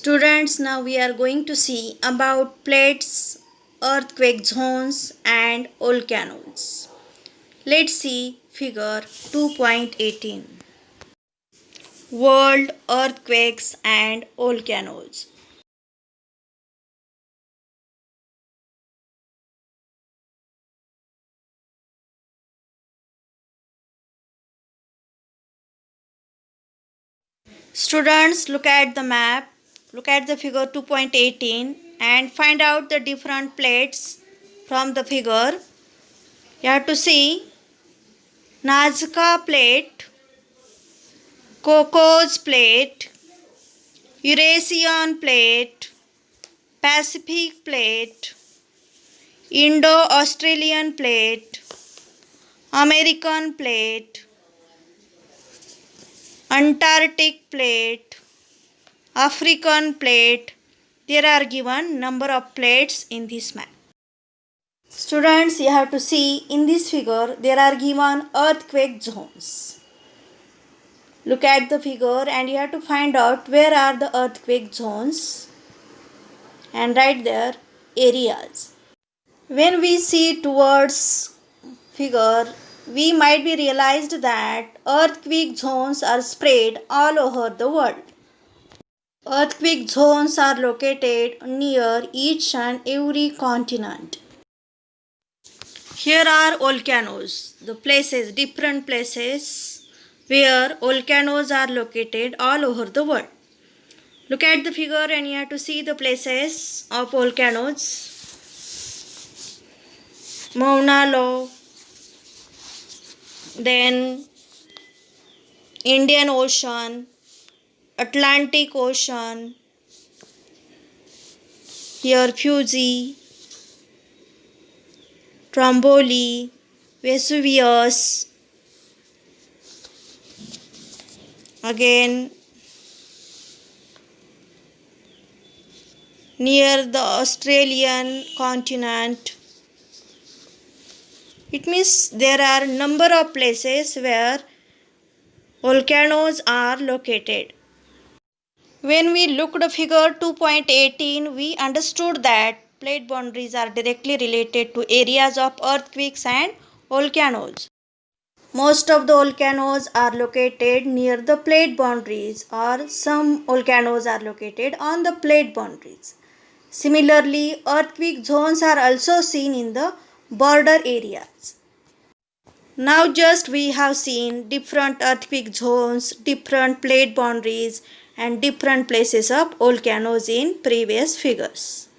Students, now we are going to see about plates, earthquake zones and volcanoes. Let's see figure 2.18. World earthquakes and volcanoes. Students, look at the map, look at the figure 2.18 and find out the different plates from the figure. You have to see Nazca plate, Cocos plate, Eurasian plate, Pacific plate, Indo-Australian plate, American plate, Antarctic plate, African plate. There are given number of plates in this map. Students, you have to see in this figure there are given earthquake zones. Look at the figure and you have to find out where are the earthquake zones and write their areas. When we see towards figure, we might be realized that earthquake zones are spread all over the world. Earthquake zones are located near each and every continent. Here are volcanoes, the places, different places where volcanoes are located all over the world. Look at the figure and you have to see the places of volcanoes. Mauna Loa, then Indian Ocean, Atlantic Ocean, here Fuji, Stromboli, Vesuvius, again near the Australian continent. It means there are number of places where volcanoes are located. When we looked at figure 2.18, we understood that plate boundaries are directly related to areas of earthquakes and volcanoes. Most of the volcanoes are located near the plate boundaries, or some volcanoes are located on the plate boundaries. Similarly, earthquake zones are also seen in the border areas. Now just we have seen different earthquake zones, different plate boundaries and different places of volcanoes in previous figures.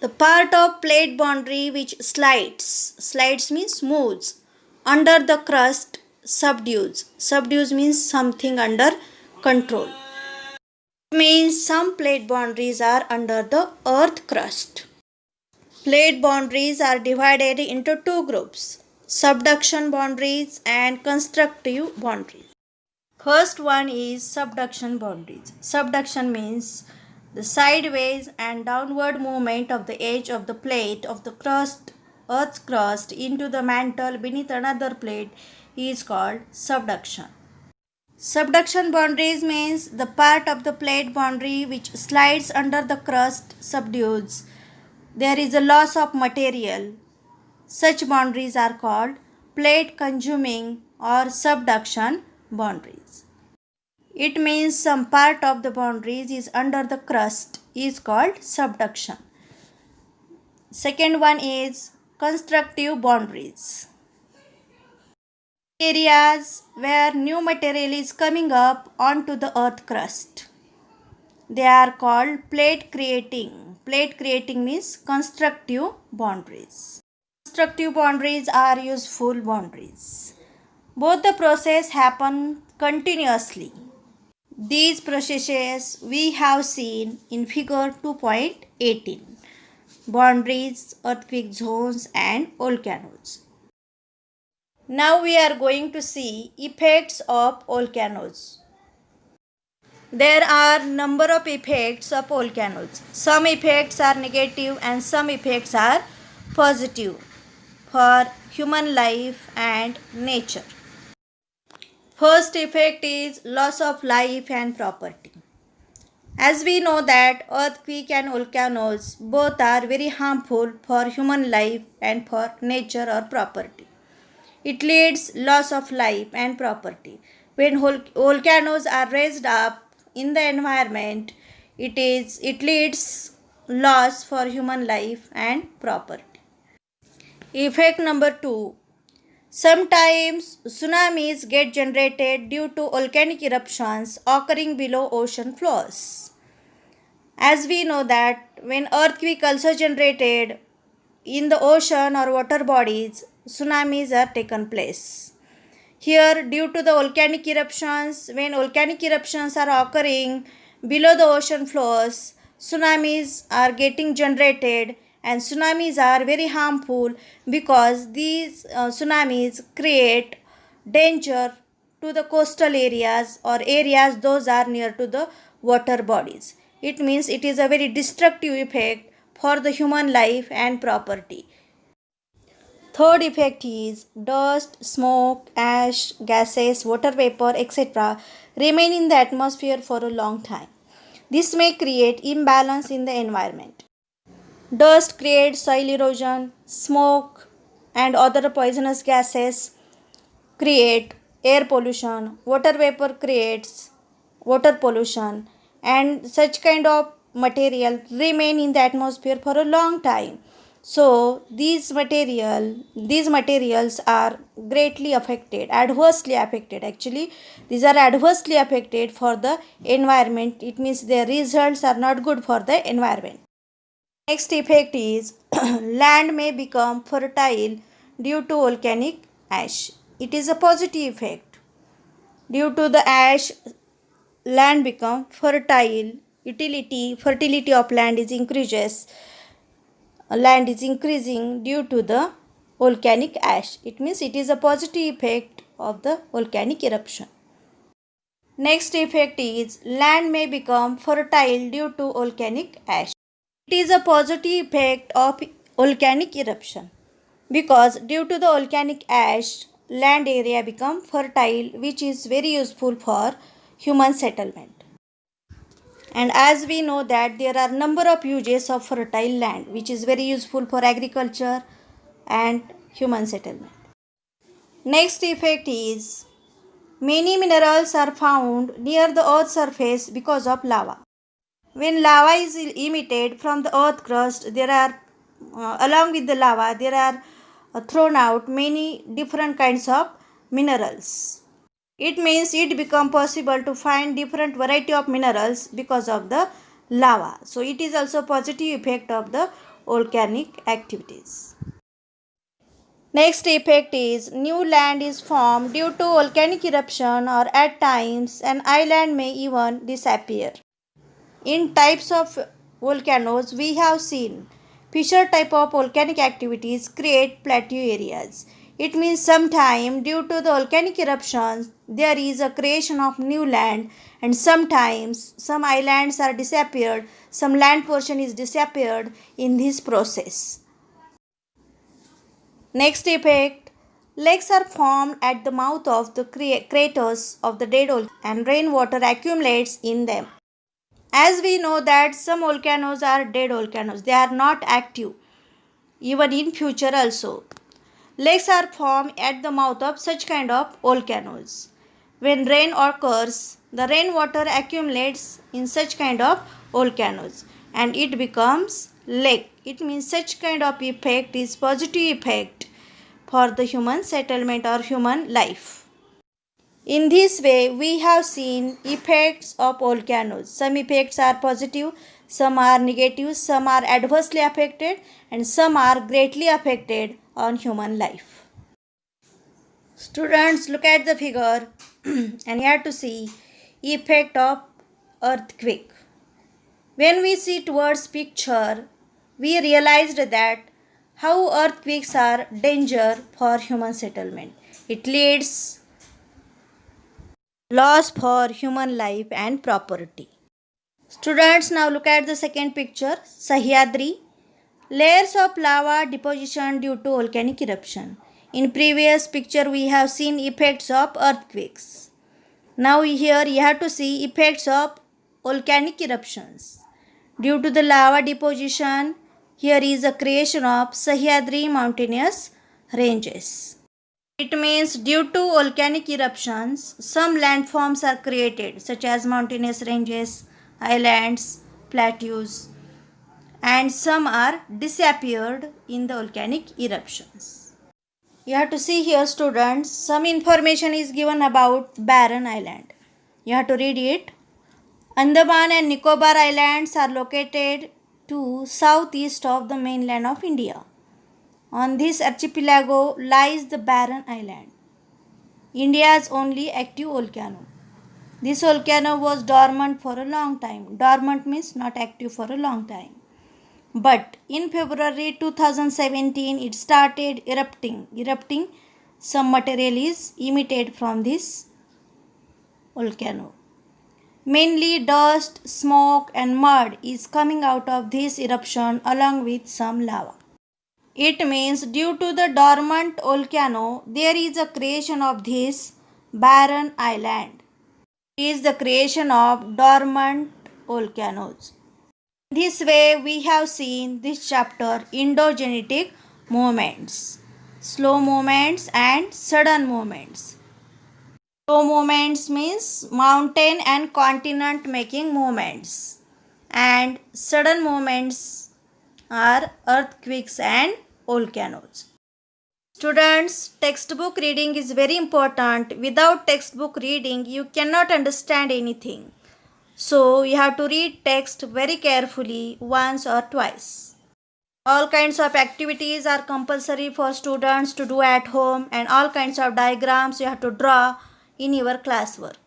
The part of plate boundary which slides means moves, under the crust subdues means something under control. It means some plate boundaries are under the earth crust. Plate boundaries are divided into two groups, subduction boundaries and constructive boundaries. First one is subduction boundaries. Subduction means the sideways and downward movement of the edge of the plate of the crust, earth's crust into the mantle beneath another plate is called subduction. Subduction boundaries means the part of the plate boundary which slides under the crust subdues. There is a loss of material. Such boundaries are called plate consuming or subduction boundaries. It means some part of the boundaries is under the crust is called subduction. Second one is constructive boundaries. Areas where new material is coming up onto the earth crust. They are called plate creating. Plate creating means constructive boundaries. Constructive boundaries are useful boundaries. Both the process happen continuously. These processes we have seen in figure 2.18. Boundaries, earthquake zones and volcanoes. Now we are going to see effects of volcanoes. There are number of effects of volcanoes. Some effects are negative and some effects are positive for human life and nature. First effect is loss of life and property. As we know that earthquake and volcanoes both are very harmful for human life and for nature or property. It leads loss of life and property. When volcanoes are raised up in the environment, it leads loss for human life and property. Effect number 2. Sometimes tsunamis get generated due to volcanic eruptions occurring below ocean floors. As we know that when earthquake also generated in the ocean or water bodies, tsunamis are taken place. Here, due to the volcanic eruptions, when volcanic eruptions are occurring below the ocean floors, tsunamis are getting generated, and tsunamis are very harmful because these tsunamis create danger to the coastal areas or areas those are near to the water bodies. It means it is a very destructive effect for the human life and property. Third effect is dust, smoke, ash, gases, water vapor, etc. remain in the atmosphere for a long time. This may create imbalance in the environment. Dust creates soil erosion, smoke and other poisonous gases create air pollution, water vapor creates water pollution, and such kind of material remain in the atmosphere for a long time. So these materials are greatly affected, adversely affected actually. These are adversely affected for the environment. It means their results are not good for the environment. Next effect is land may become fertile due to volcanic ash. It is a positive effect. Due to the ash, land become fertile. Fertility of land is increases. Land is increasing due to the volcanic ash. It means it is a positive effect of the volcanic eruption. Next effect is land may become fertile due to volcanic ash. It is a positive effect of volcanic eruption because due to the volcanic ash, land area become fertile, which is very useful for human settlement. And as we know that there are number of uses of fertile land, which is very useful for agriculture and human settlement. Next effect is many minerals are found near the earth's surface because of lava. When lava is emitted from the earth crust, there are along with the lava there are thrown out many different kinds of minerals. It means it become possible to find different variety of minerals because of the lava. So it is also positive effect of the volcanic activities. Next effect is new land is formed due to volcanic eruption, or at times an island may even disappear. In types of volcanoes, we have seen fissure type of volcanic activities create plateau areas. It means sometime due to the volcanic eruptions, there is a creation of new land, and sometimes some islands are disappeared, some land portion is disappeared in this process. Next effect, lakes are formed at the mouth of the craters of the dead volcanoes and rainwater accumulates in them. As we know that some volcanoes are dead volcanoes, they are not active even in future also. Lakes are formed at the mouth of such kind of volcanoes. When rain occurs, the rainwater accumulates in such kind of volcanoes and it becomes lake. It means such kind of effect is positive effect for the human settlement or human life. In this way, we have seen effects of volcanoes. Some effects are positive, some are negative, some are adversely affected, and some are greatly affected on human life. Students, look at the figure and you have to see effect of earthquake. When we see towards picture, we realized that how earthquakes are danger for human settlement. It leads loss for human life and property. Students, now look at the second picture. Sahyadri. Layers of lava deposition due to volcanic eruption. In previous picture we have seen effects of earthquakes. Now here you have to see effects of volcanic eruptions. Due to the lava deposition, here is a creation of Sahyadri mountainous ranges. It means due to volcanic eruptions, some landforms are created such as mountainous ranges, islands, plateaus, and some are disappeared in the volcanic eruptions. You have to see here, students, some information is given about Barren Island. You have to read it. Andaman and Nicobar Islands are located to southeast of the mainland of India. On this archipelago lies the Barren Island, India's only active volcano. This volcano was dormant for a long time. Dormant means not active for a long time. But in February 2017, it started erupting. Some material is emitted from this volcano. Mainly dust, smoke and mud is coming out of this eruption along with some lava. It means due to the dormant volcano, there is a creation of this barren island. It is the creation of dormant volcanoes. This way we have seen this chapter endogenetic movements, slow movements and sudden movements. Slow movements means mountain and continent making movements, and sudden movements are earthquakes and volcanoes. Students, textbook reading is very important. Without textbook reading, you cannot understand anything. So you have to read text very carefully once or twice. All kinds of activities are compulsory for students to do at home, and all kinds of diagrams you have to draw in your classwork.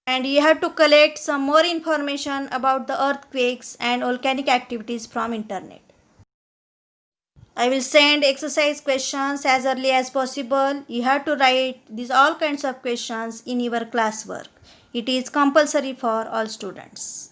And you have to collect some more information about the earthquakes and volcanic activities from internet. I will send exercise questions as early as possible. You have to write these all kinds of questions in your classwork. It is compulsory for all students.